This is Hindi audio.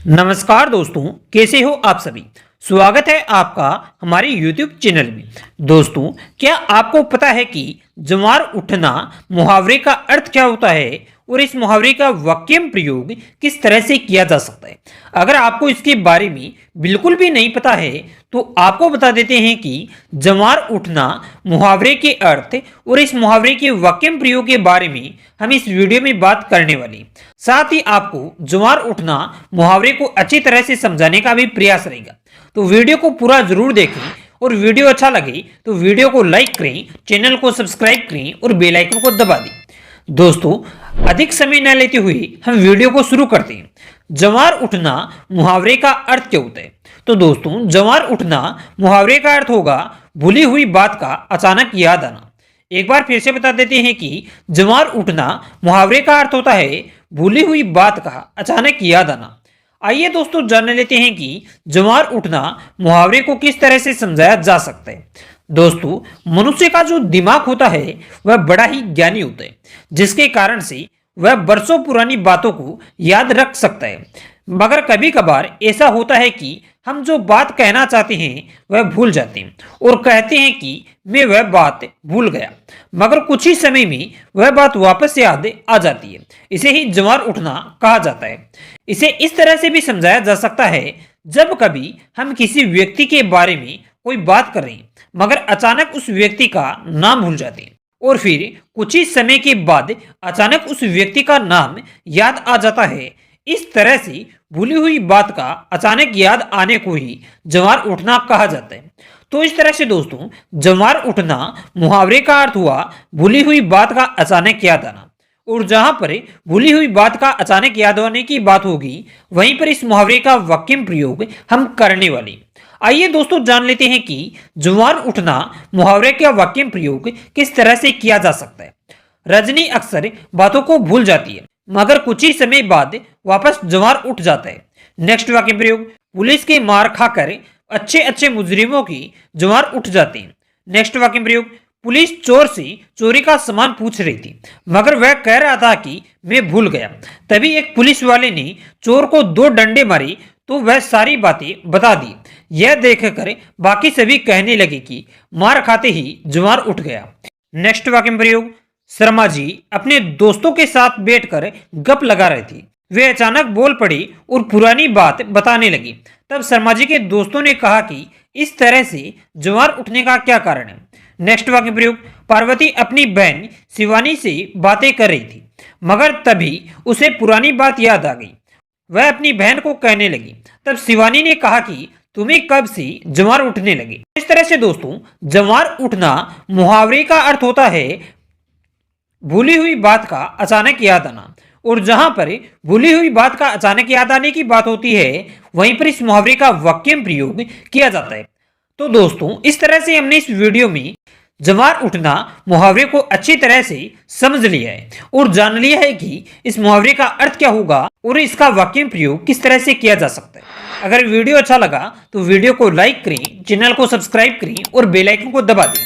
नमस्कार दोस्तों, कैसे हो आप सभी। स्वागत है आपका हमारे YouTube चैनल में। दोस्तों, क्या आपको पता है कि जवार उठना मुहावरे का अर्थ क्या होता है और इस मुहावरे का वाक्य प्रयोग किस तरह से किया जा सकता है। अगर आपको इसके बारे में बिल्कुल भी नहीं पता है तो आपको बता देते हैं कि जवार उठना मुहावरे के अर्थ और इस मुहावरे के वाक्य प्रयोग के बारे में हम इस वीडियो में बात करने वाले। साथ ही आपको जवार उठना मुहावरे को अच्छी तरह से समझाने का भी प्रयास रहेगा, तो वीडियो को पूरा जरूर देखें और वीडियो अच्छा लगे तो वीडियो को लाइक करें, चैनल को सब्सक्राइब करें और बेल आइकन को दबा दें। दोस्तों, अधिक समय न लेते हुए हम वीडियो को शुरू करते हैं। जवार उठना मुहावरे का अर्थ क्या होता है। तो दोस्तों, जवार उठना मुहावरे का अर्थ होगा भूली हुई बात का अचानक याद आना। एक बार फिर से बता देते हैं कि जवार उठना मुहावरे का अर्थ होता है भूली हुई बात का अचानक याद आना। आइए दोस्तों, जान लेते हैं कि जवार उठना मुहावरे को किस तरह से समझाया जा सकता है। दोस्तों, मनुष्य का जो दिमाग होता है वह बड़ा ही ज्ञानी होता है, जिसके कारण से वह बरसों पुरानी बातों को याद रख सकता है। मगर कभी कभार ऐसा होता है कि हम जो बात कहना चाहते हैं वह भूल जाते हैं और कहते हैं कि मैं वह बात भूल गया, मगर कुछ ही समय में वह बात वापस याद आ जाती है। इसे ही जवार उठना कहा जाता है। इसे इस तरह से भी समझाया जा सकता है, जब कभी हम किसी व्यक्ति के बारे में कोई बात कर रहे हैं मगर अचानक उस व्यक्ति का नाम भूल जाते हैं और फिर कुछ ही समय के बाद अचानक उस व्यक्ति का नाम याद आ जाता है। इस तरह से भूली हुई बात का अचानक याद आने को ही जवार उठना कहा जाता है। तो इस तरह से दोस्तों, जवार उठना मुहावरे का अर्थ हुआ भूली हुई बात का अचानक याद आना, और जहां पर भूली हुई बात का अचानक याद आने की बात होगी वहीं पर इस मुहावरे का वाक्य प्रयोग हम करने वाले। आइए दोस्तों, जान लेते हैं कि जवार उठना मुहावरे का वाक्य प्रयोग किस तरह से किया जा सकता है। रजनी अक्सर बातों को भूल जाती है मगर कुछ ही समय बाद वापस जवार उठ जाता है। नेक्स्ट वाक्य प्रयोग, पुलिस के मार खाकर अच्छे अच्छे मुजरिमों की जवार उठ जाते हैं। नेक्स्ट वाक्य प्रयोग, पुलिस चोर से चोरी का सामान पूछ रही थी मगर वह कह रहा था कि मैं भूल गया। तभी एक पुलिस वाले ने चोर को 2 डंडे मारे तो वह सारी बातें बता दी। यह देखकर बाकी सभी कहने लगे कि मार खाते ही जवार उठ गया। नेक्स्ट वाक्य प्रयोग, शर्मा जी अपने दोस्तों के साथ बैठकर गप लगा रहे थे। वे अचानक बोल पड़े और पुरानी बात बताने लगी। तब शर्मा जी के दोस्तों ने कहा कि इस तरह से जवार उठने का क्या कारण है। नेक्स्ट वाक्य प्रयोग, पार्वती अपनी बहन शिवानी से बातें कर रही थी मगर तभी उसे पुरानी बात याद आ गई। वह अपनी बहन को कहने लगी। तब शिवानी ने कहा कि तुम्हें कब से जवार उठने लगे। इस तरह से दोस्तों, जवार उठना मुहावरे का अर्थ होता है भूली हुई बात का अचानक याद आना, और जहां पर भूली हुई बात का अचानक याद आने की बात होती है वहीं पर इस मुहावरे का वाक्य प्रयोग किया जाता है। तो दोस्तों, इस तरह से हमने इस वीडियो में जवार उठना मुहावरे को अच्छी तरह से समझ लिया है और जान लिया है कि इस मुहावरे का अर्थ क्या होगा और इसका वाक्य प्रयोग किस तरह से किया जा सकता है। अगर वीडियो अच्छा लगा तो वीडियो को लाइक करें, चैनल को सब्सक्राइब करें और बेल आइकन को दबा दें।